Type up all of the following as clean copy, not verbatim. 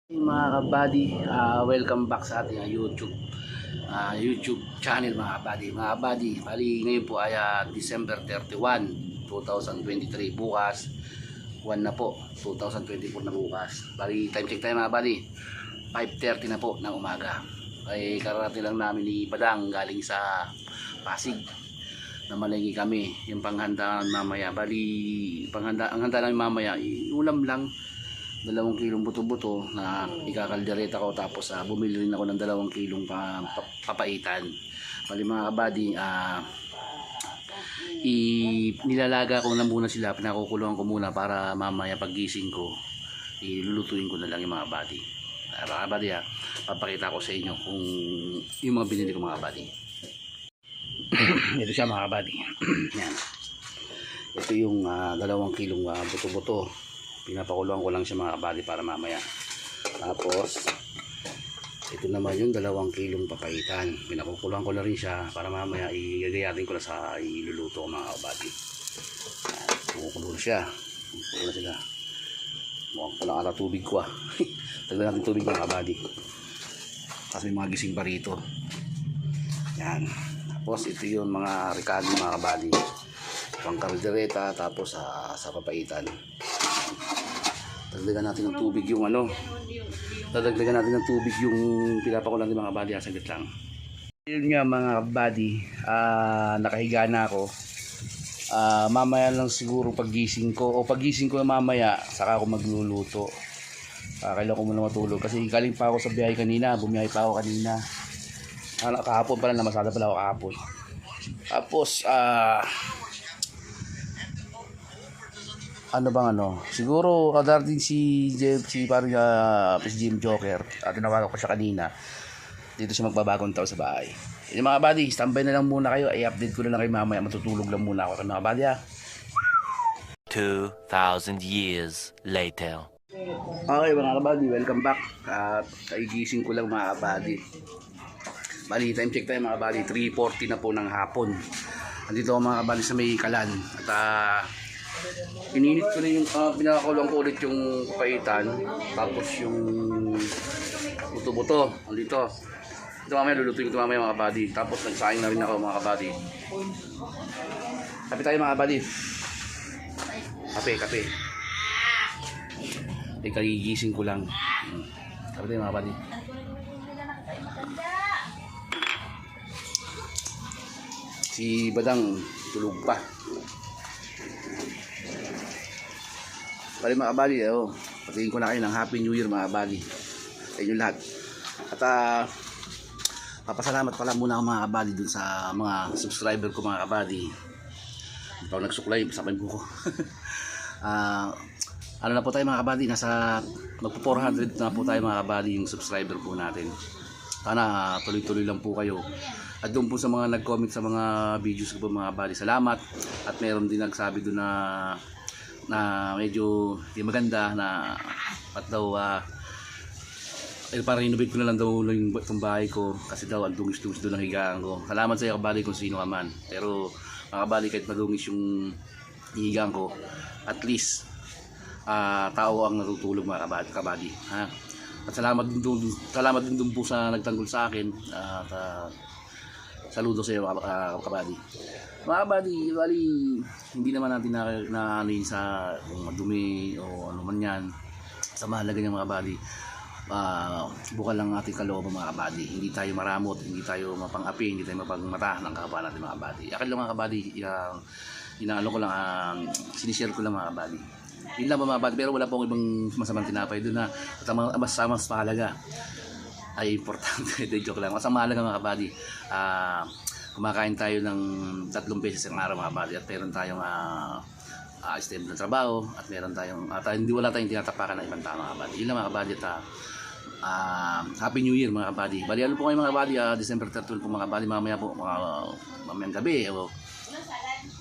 Mga kabady, welcome back sa ating YouTube channel mga kabady. Mga kabady, bali ngayon po ay December 31, 2023. Bukas, 1 na po, 2024 na bukas. Bali time check tayo mga kabady, 5:30 na po ng umaga. Ay kararating lang namin ni Padang galing sa Pasig. Namalengke kami, yung panghandaan mamaya. Bali, ang handa namin mamaya, ulam lang. 2 kilong buto-buto na ikakaldereta ko, tapos bumili rin ako ng 2 kilong papaitan. Bali mga kabady, nilalaga ko na muna sila, pinakukulungan ko muna para mamaya paggising ko ilulutuin ko na lang yung mga kabady. Mga kabady, papakita ko sa inyo kung yung mga binili ko mga kabady. Ito siya mga kabady. Yan. Ito yung 2 kilong buto-buto. Pinapakuluan ko lang siya mga kabady para mamaya. Tapos ito naman yung 2 kilong papaitan. Pinakukuluan ko na rin siya para mamaya igagayatin ko na sa iluluto ko mga kabady. Kumukulo siya. Kumukulo na sila. Mukhang ko lang ata tubig ko Taglan natin tubig mga kabady. Tapos may mga gising pa rito. Yan. Tapos ito yung mga rekado mga kabady. Pangkaldereta, tapos sa papaitan. Dagdagan natin ng tubig yung dadagdagan natin ng tubig yung pinapakulan ng mga kabady. Saglit lang. Yun nga mga kabady, nakahiga na ako. Mamaya lang siguro pagising ko mamaya saka ako magluluto. Kailangan ko muna matulog kasi galing pa ako sa biyahe kanina, bumiyahe pa ako kanina. Kahapon pala, namasada pala ako kahapon. Tapos siguro darating si parang si Jim Joker, at tinawagan ko siya kanina. Dito siya magbabagong tao sa bahay. Yung mga buddy, standby na lang muna kayo. I-update ko na lang kayo mamaya. Matutulog lang muna ako mga buddy 2,000 years later. Okay mga buddy, welcome back. Kaigising ko lang mga buddy. Bali, time check tayo mga buddy, 3:40 na po ng hapon. Andito ako mga buddy sa may Kalan. At ininit ko na yung pinakakulong ko ulit yung papaitan, tapos yung buto-buto andito. Ito mamaya lulutuin ko ito mamaya mga buddy. Tapos nagsaing na rin ako mga kabady. Kape tayo mga buddy. Kape. Kagigising ko lang. Kape tayo mga buddy. Si Badang tulog pa. Bali mga kabady, patingin ko na kayo ng Happy New Year mga kabady sa inyo lahat. At papasalamat pala muna ako mga kabady dun sa mga subscriber ko mga kabady. Hindi pa ako nagsuklay, masakay buko. Ano na po tayo mga kabady, nasa magpo 400 na po tayo mga kabady yung subscriber po natin. Sana tuloy-tuloy lang po kayo. At doon po sa mga nag-comment sa mga videos ko po mga kabady, salamat. At meron din nagsabi doon na medyo di maganda na at daw para renovate ko na lang daw itong bahay ko kasi daw ang dungis-dungis doon ang higaan ko. Salamat sa iyo kabady kung sino ka man, pero mga kabady kahit madungis yung higaan ko, at least tao ang natutulog mga kabady at salamat din doon po sa nagtanggol sa akin. Saludo sa iyo kabady. Mga kabady, bali hindi naman natin na ano yun sa madumi o ano man yan. Sa mahalaga ng mga kabady, bukan lang ating kalooban mga kabady. Hindi tayo maramot, hindi tayo mapang-api, hindi tayo mapangmata ng kapwa natin mga kabady. Akin lang mga kabady, inaano ko lang, sinishare ko lang mga kabady. Yun lang mga kabady, pero wala pong ibang masamang tinapay doon na mas mahalaga ay importante. Joke lang. Mas mahalaga mga kabady, kumakain tayo ng 3 beses ang araw mga kabady, at meron tayong stable na trabaho, at meron tayong hindi wala tayong tinatapakan ng ibang tao mga kabady. Yun lang mga kabady. Happy New Year mga kabady. Bali ano po kayo mga kabady, December 31 po mga kabady. Mamaya po mamayang gabi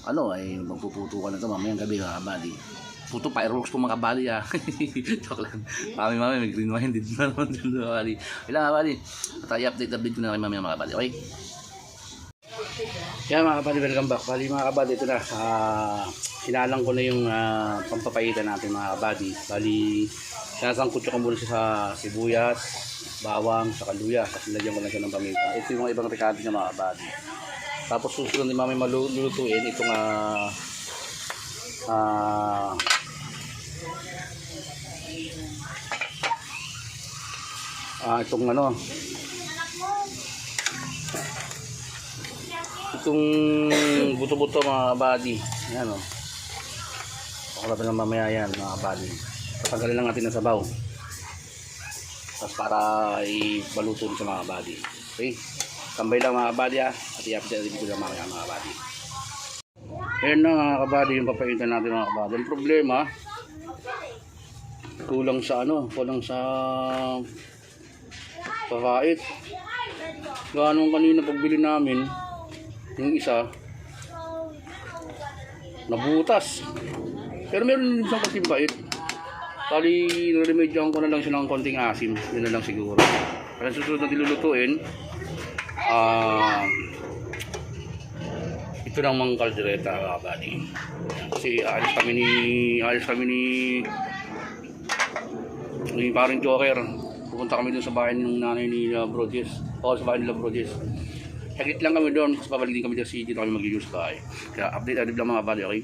ay magpuputo ka na ito mamayang gabi mga kabady. Puto fireworks po mga kabady Joke lang. Mamaya may green wine din na naman din mga kabady. Ilang kabady, at i-update ko na kayo mamaya mga kabady. Okay? Yan mga kabady, welcome back. Bali mga kabady, ito na. Hinalang ko na yung pampapaitan natin mga kabady. Bali, sinasangkot ko muna siya sa sibuyas, bawang, sa luya. Tapos nilagyan ko lang siya ng paminta. Ito yung mga ibang rekado niya mga kabady. Tapos susunod din mamay malulutuin itong itong ano, itong buto-buto mga body. Ayan o. Pakulapin lang mamaya yan mga body. Tatanggalin lang natin ng sabaw. Tapos para ibaluto sa mga body. Okay. Tambay lang mga body ha. At i-update natin ko lang mamaya mga body. Ayan na mga kabady yung papaitan natin mga kabady. Ang problema, kulang sa ano, kulang sa pakait. Ganong kanina pagbili namin, yung isa nabutas. Pero meron din isang kasing bait. Bali, remedyohan ko na lang siya ng konting asim. Yun na lang siguro. Kaya susunod na dilulutuin, ito ng mga kaldereta mga buddy. Kasi alis kami ni parang Joker. Pupunta kami dun sa bahay ng nanay ni Brojes. O sa bahay nila Brojes. Saglit lang kami doon. Tapos babalik din kami sa city. Dito kami mag-use sa bahay. Kaya update lang mga buddy, okay?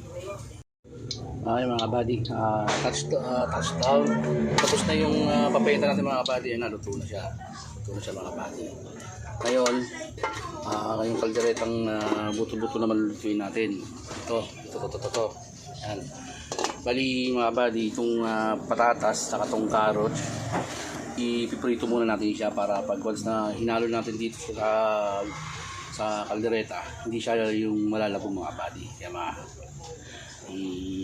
Okay mga buddy. Touchdown. Tapos na yung papayita natin mga buddy. Luto na siya. Luto na siya mga buddy. Ngayon, yung kalderetang buto-buto naman lutuin natin. Ito. Yan. Bali mga buddy, itong patatas, saka itong carrot, ipiprito muna natin siya para pag once na hinalo natin dito sa kaldereta, hindi siya yung malalabong mga buddy. Kaya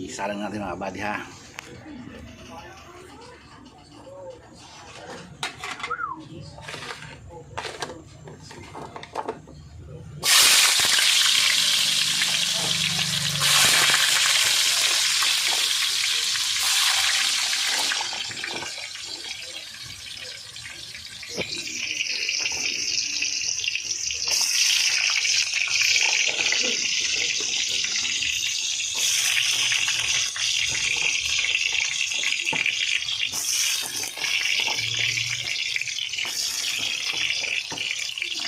isalang natin mga buddy ha.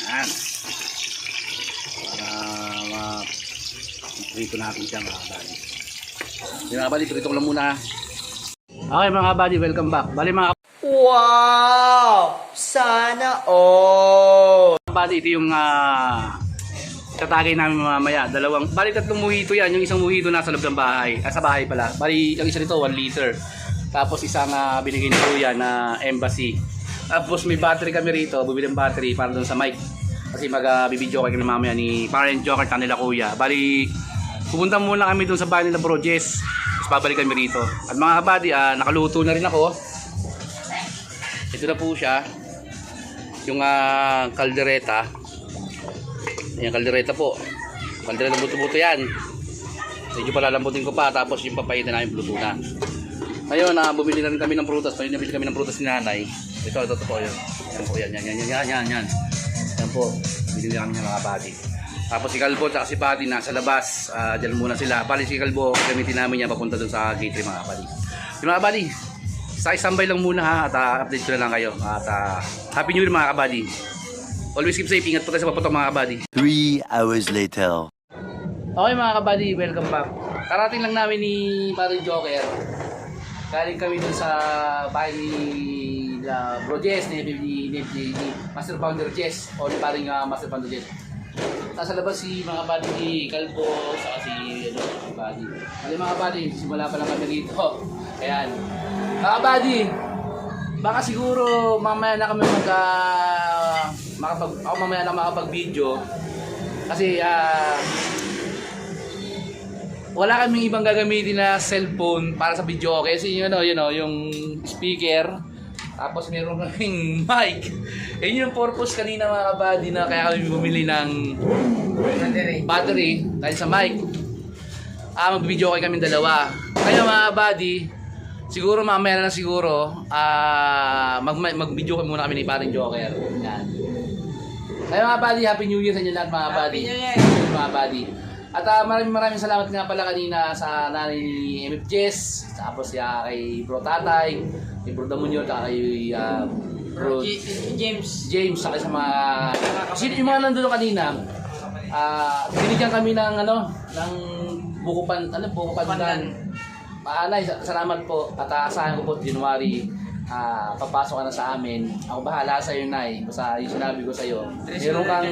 Yan. Para prito natin siya mga buddy. Mga buddy, prito ko lang muna. Okay mga buddy, welcome back. Bali mga Wow! Sana all! buddy, ito yung tatagay namin mamaya. Tatlong mojito yan. Yung isang mojito nasa loob ng bahay. Sa bahay pala. Bali, yung isa nito 1 liter. Tapos isang binigay ni Kuya na Embassy. Tapos may battery kami rito, bumili ng battery para doon sa mic. Kasi mag-video kami mamaya ni Parent Joker nila Kuya. Bali, pupunta muna kami doon sa bahay nila Bro Jess. Tapos babalik kami rito. At mga kabady, nakaluto na rin ako. Ito na po siya. Yung kaldereta. Ayan, kaldereta po. Kaldereta buto-buto yan. Medyo palalambutin ko pa. Tapos yung papaitan namin luto na. Ngayon, bumili na rin kami ng prutas. Ngayon, nabili kami ng prutas ni nanay. Ito po yun. Yan po, yan. Yan po, binili kami ng mga buddy. Tapos si Kalbo at si Patty nasa labas. Diyan muna sila. Bali si Kalbo, gamitin namin niya papunta doon sa gate mga buddy. Yung mga buddy, sa isambay lang muna ha. At update ko na lang kayo. At Happy New Year mga kabady. Always keep safe. Ingat po tayo sa paputok mga kabady. 3 hours later. Okay mga kabady, welcome back. Karating lang namin ni Parang Joker. Galing kami dun sa bahay ni Bro Jess, ni Master Founder Jess, o ni paring Master Founder Jess. Nasa labas si mga buddy ni Kalbo, saka si buddy. Bali mga buddy, simula pa lang kami rito. Ayan. Mga buddy, baka siguro mamaya na kami makapag-video. Kasi wala kaming ibang gagamitin na cellphone para sa video. Kasi yung speaker. Tapos meron kaming mic. Yun yung purpose kanina mga kabady na kaya kami bumili ng battery dahil sa mic. Mag-video kami dalawa. Kaya mga kabady, siguro mamaya na siguro mag-video kami muna kami ni Paring Joker. Yan. Kaya mga buddy, Happy New Year sa inyo lahat mga buddy. Happy New Year! Mga buddy. At maraming salamat nga pala kanina sa nanay ni MF Jess, tapos kay Bro Tatay, kay Bro Damunyo, kay Bro James, saka sa mga sino yung mga nandun kanina. Binigyan kami ng ng buko pandan. Nay, salamat po at asahan ko po January papasok ka na sa amin. Ako bahala sa iyo, Nay. Basta yung sinabi ko sa iyo. Meron kang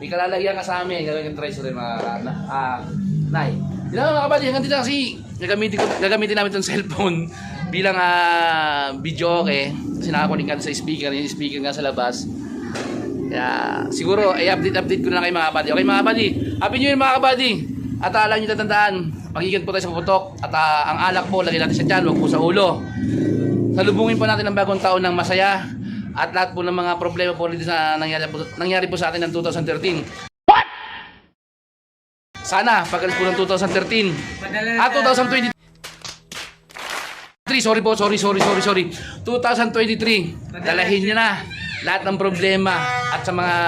may kalalagyan ka sa amin, gagawin kang treasury Nay. Yun lang mga kapatid, hanggang dito kasi gagamitin namin itong cellphone bilang video kasi nakakunin ka sa speaker, yung speaker nga sa labas. Kaya siguro i-update ko na kayo mga kapatid. Okay mga kapatid, Happy New Year mga kapatid. At alam nyo tatandaan, mag-ingat po tayo sa puputok at ang alak po, lagay natin sa tiyan, huwag po sa ulo. Salubungin po natin ang bagong taon ng masaya at lahat po ng mga problema po dito na nangyari po sa atin ng 2013. What? Sana pagalis po ng 2013 at 2023. Sorry. 2023. Dalahin niyo na lahat ng problema at sa mga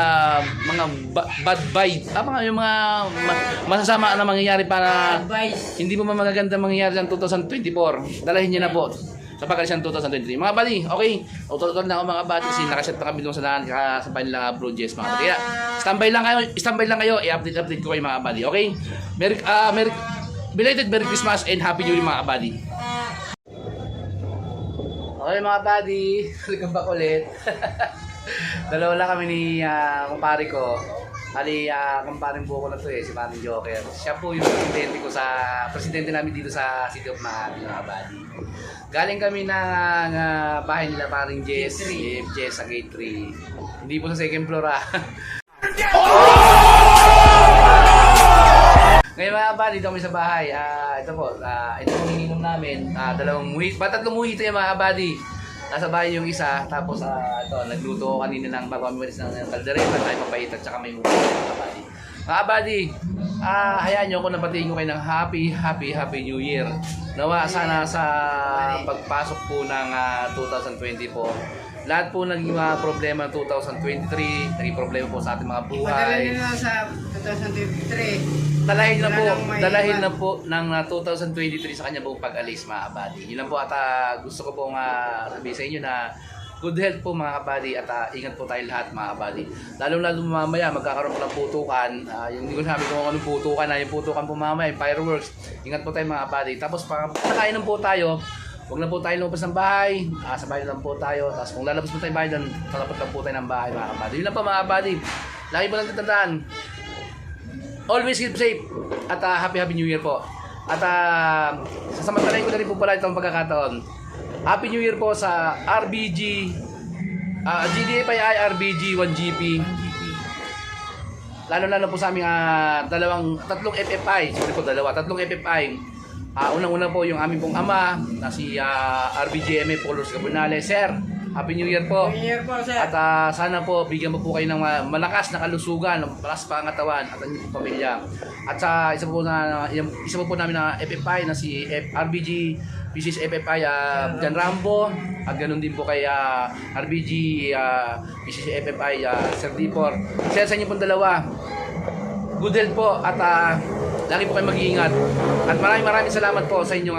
bad vibe. Yung mga masasama na mangyayari para hindi mo magaganda mangyayari sa 2024. Dalahin niyo na po sa pagalis ng 2023. Mga buddy, okay. Utol-utol na ako mga buddy kasi nakaset pa kami doon sa daan kasabay nila Bro Jess mga buddy. Kaya standby lang kayo. I-update ko kayo mga buddy. Okay? Belated Merry Christmas and Happy New Year mga buddy. Okay mga buddy, welcome back ulit. Dalawa lang kami ni kumpare ko. Hali, kumparing buko na to si Paring Joker. Siya po yung presidente namin dito sa City of Makati mga buddy. Galing kami ng bahay nila Paring Jess, Jess sa Gate 3. Hindi po sa second floor Ngayon mga buddy, dito kami sa bahay. Ito po, ito pong ininom namin. Tatlong mojito yan mga buddy. Nasa bahay yung isa, tapos ito, nagluto ko kanina ng bago kami walis ng kaldereta, tayo papait at saka may muna mga buddy. Mga buddy, hayaan nyo kung napatingin ko kayo ng Happy New Year. Nawa sana sa pagpasok po ng 2024. Lahat po naging mga problema ng 2023, naging problema po sa ating mga buhay. Padala nyo na sa 2023. Dalahin na po ng 2023 sa kanya pong pag-alis mga kabady. Yun lang po at gusto ko pong sabihin sa inyo na good health po mga kabady at ingat po tayo lahat mga kabady. Lalo mamaya magkakaroon po ng putukan. Yung hindi ko sabi kung anong putukan yung putukan po mamaya, fireworks. Ingat po tayo mga kabady. Tapos pagkakainan po tayo, huwag na po tayo lumabas ng bahay. Sa bahay lang po tayo. Tapos kung lalabas po tayo bahay, talapot lang po tayo ng bahay mga kabady. Yun lang po mga kabady. Lagi po lang tatandaan. Always keep safe at Happy New Year po. At sasamantalahin ko na rin po pala itong pagkakataon. Happy New Year po sa RBG, GDFI RBG 1GP. Lalo po sa aming tatlong FFI. Sorry po, tatlong FFI. Unang-una po yung aming pong ama na si RBGMA Polos Gabonales. Sir, Happy New Year po. Happy New Year po, sir. At sana po bigyan mo po kayo ng malakas na kalusugan, malakas pangatawan at ang inyong pamilya. At sa isa po namin na FFI na si RBG Mrs. FFI Jan Rambo at ganoon din po kay RBG Mrs. FFI Sir Dipor. Sir, sa inyo pong dalawa, good health po at lagi po kayo mag-iingat. At maraming salamat po sa inyong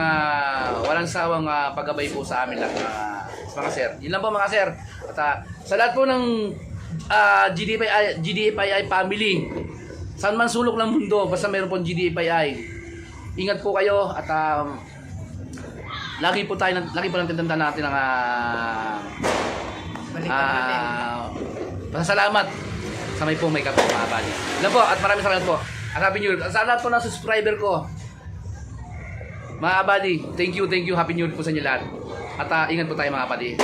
walang sawang paggabay po sa amin lahat mga sir. Yun lang po mga sir. At sa lahat po ng GDFI family, saan man sulok ng mundo, basta mayroon pong GDFI, ingat po kayo at lagi po lang tindamdan natin ang pasasalamat sa may po may kape mga buddy. Yun lang po at maraming salamat po. At Happy New Year. At sa lahat po ng subscriber ko, mga buddy, thank you, Happy New Year po sa inyo lahat. At ingat po tayo mga kabady.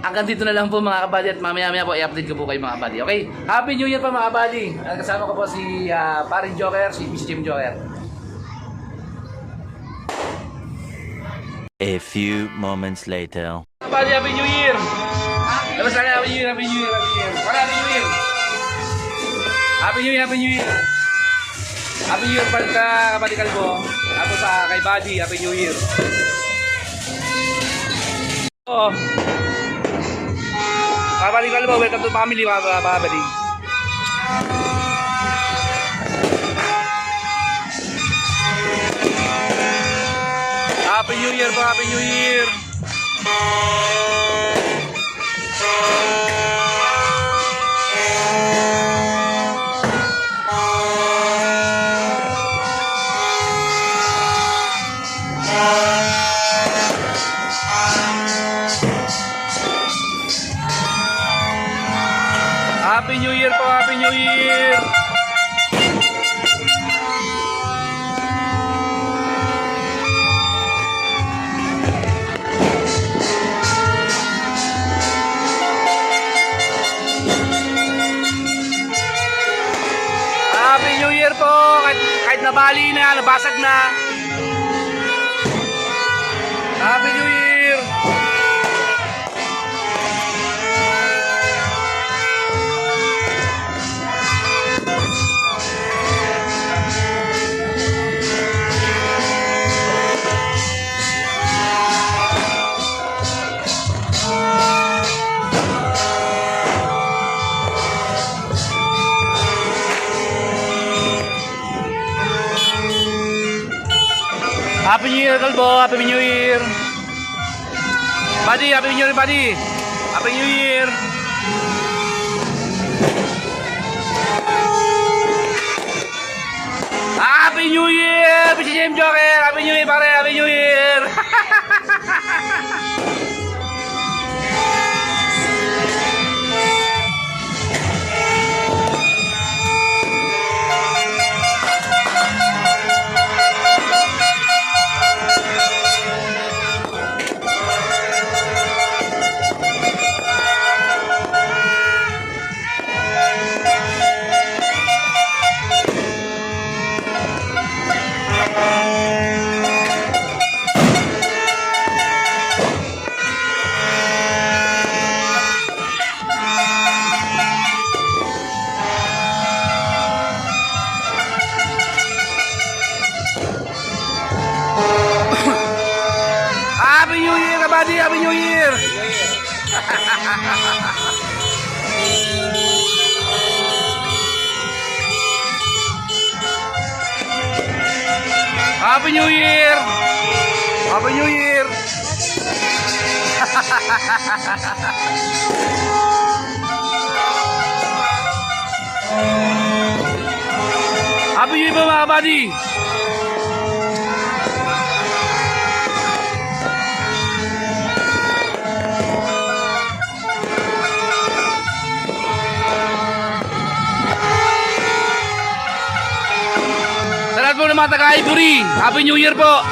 Hanggang dito na lang po mga kabady at mamaya po i-update ko po kayo mga kabady. Okay? Happy New Year pa mga kabady. Kasama ko po si Paring Joker, si Mr. Jim Joker. A few moments later. Kabady, Happy New Year! Labas na Happy New Year! Happy New Year! Happy New Year! Happy New Year! Happy New Year! Happy New Year pagka kabady kalbo. Tapos kay Buddy, Happy New Year! Kabady Kalbo, welcome to family mga kabady. Happy New Year po, Happy New Year. Happy New Year po, Happy New Year. Happy New Year po, kahit nabali na, nabasag na. Happy New Year. Happy New Year, Kalbo. Happy New Year. Buddy, Happy New Year, buddy. Happy New Year. Happy New Year, Mr. James Joker. Happy New Year, pare. Happy New Year. Happy New Year, buddy. Happy New Year. Happy New Year. Happy New Year. Happy New Year po mga buddy. Sa lahat po ng mga taga-Ivory, Happy New Year po.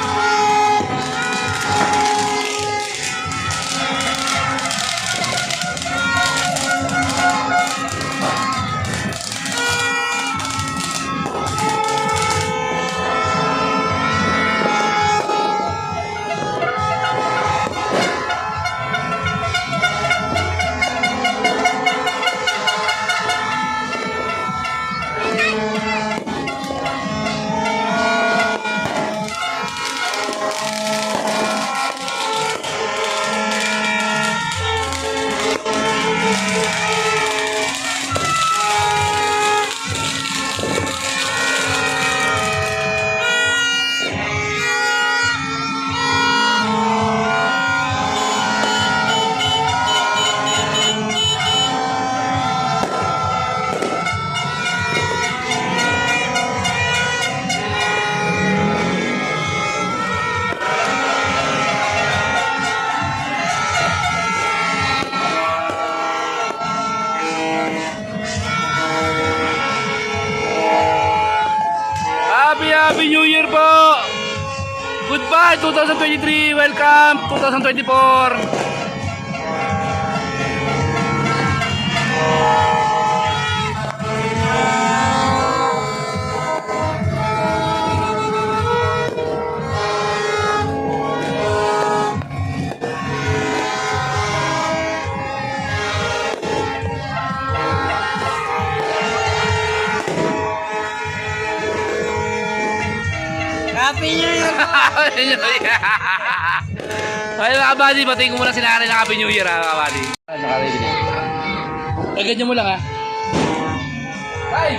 Happy New Year po! Goodbye 2023! Welcome 2024! Happy New Year po! Happy New Year! Ay mga kabady, batiin ko muna si nanay ng Happy New Year mga kabady. Nakaready na. ganyan mo lang ha. Ay!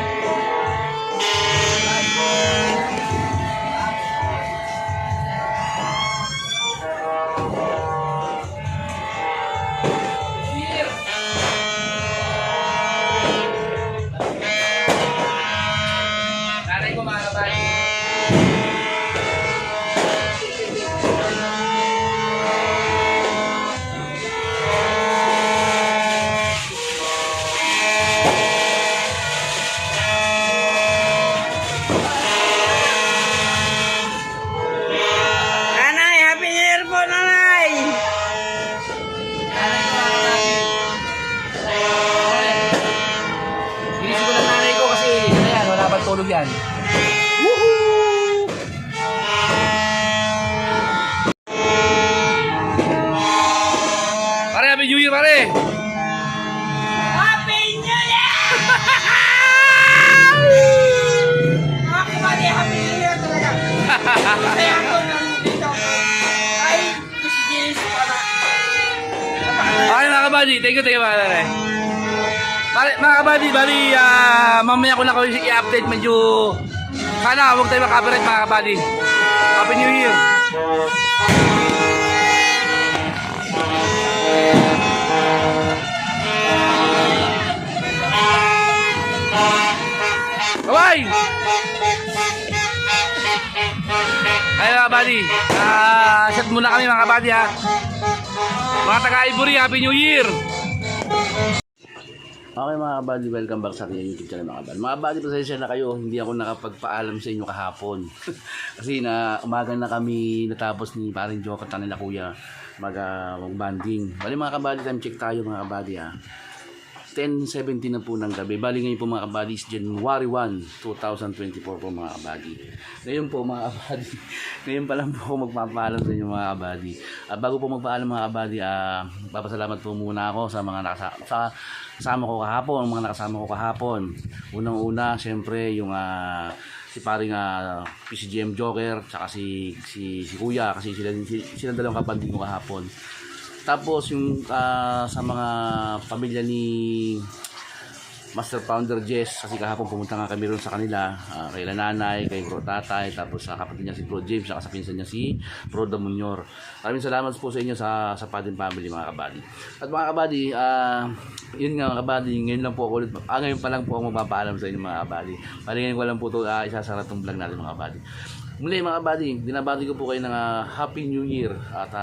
Nanay ko mga kabady. Nanay, Happy New Year po, nanay! Nanay ko mga kabady. Ginisip ko ng nanay ko kasi ano yan, wala pang tulog yan. Pare, Happy New Year, pare! Happy New Year! Mga kumali, Happy New Year talaga. Kaya ako nandito. Ay, Miss James pala. Okay mga kabady, thank you mga kabady. Mga kabady, bali, mamaya ko na kayo i-update medyo sana huwag tayo maka-copyright mga kabady. Happy New Year! Bye! Ay mga kabady, set muna kami mga kabady ha. Mga taga-Ivory, Happy New Year! Okay mga kabady, welcome back sa aking YouTube channel mga kabady. Mga kabady, pasensya na kayo, hindi ako nakapagpaalam sa inyo kahapon. Kasi na umaga na kami natapos ni paring Joker at nila kuya mag-banding. Bali mga kabady, time check tayo mga kabady ha. 10:17 na po ng gabi. Bali ngayon po mga kabady is January 1, 2024 po mga kabady. Ngayon po mga kabady, ngayon pa lang po ako magpapaalam sa inyo mga kabady. Bago po magpaalam mga kabady, papasalamat po muna ako sa mga kasama ko kahapon, mga nakasama ko kahapon. Unang-una, syempre yung si paring PCGM Joker, tsaka si Kuya, kasi sila dalawang kabanding ko kahapon. Tapos yung sa mga pamilya ni Master Founder Jess, kasi kahapon pumunta nga kami ron sa kanila, kay nanay, kay bro tatay, tapos sa kapatid niya si bro James, saka sa pinsan niya si bro Damunyor. Maraming salamat po sa inyo sa Padin Family mga kabady. At mga kabady, yun nga mga kabady, ngayon lang po ako ulit, ngayon pa lang po ako magpapaalam sa inyo mga kabady. Bali ngayon ko lang po ito isasara itong vlog natin mga kabady. Muli mga kabady, dinabati ko po kayo ng Happy New Year at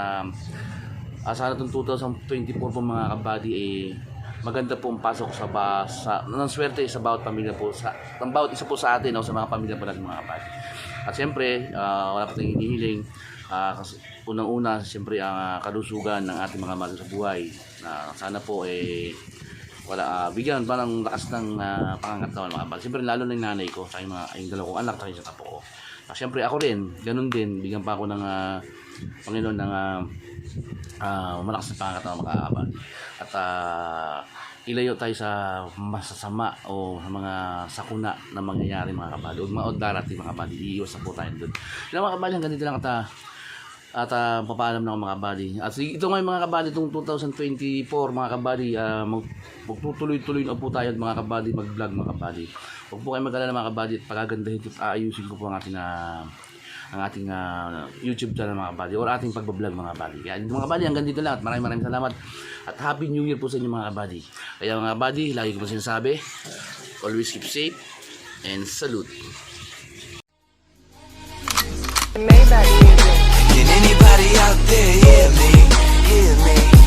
sana itong 2024 po mga kabady maganda po ang pasok ng swerte sa bawat pamilya po, ng bawat isa po sa atin o sa mga pamilya po natin mga kabady. At siyempre, wala pa tayong hinihiling, unang-una siyempre ang kalusugan ng ating mga mahal sa buhay na sana po bigyan pa ng lakas ng pangangatawan mga kabady. Siyempre lalo na yung nanay ko sa yung dalawa kong anak at yung tapo ko. Siyempre ako rin, ganun din, bigyan pa ako ng Panginoon ng malakas na pangangatawan mga kabady. At ilayo tayo sa masasama o mga sakuna na mangyayari mga kabady o mga darating mga kabady, iiwas na po tayo doon. Yung mga kabady, hanggang dito lang at papaalam na ako mga kabady. At ito ngayon mga kabady, itong 2024 mga kabady, magtutuloy-tuloy na po tayo mga kabady, mag-vlog mga kabady. Huwag po kayo mag-alala mga kabady at pagagandahin at aayusin ko po ang ating YouTube channel mga kabady or ating pagbablog mga kabady. Kaya mga kabady, hanggang dito lang at maraming salamat at Happy New Year po sa inyo mga kabady. Kaya mga kabady, lagi ko po sinasabi, always keep safe and salute. Can anybody out there hear me? Hear me?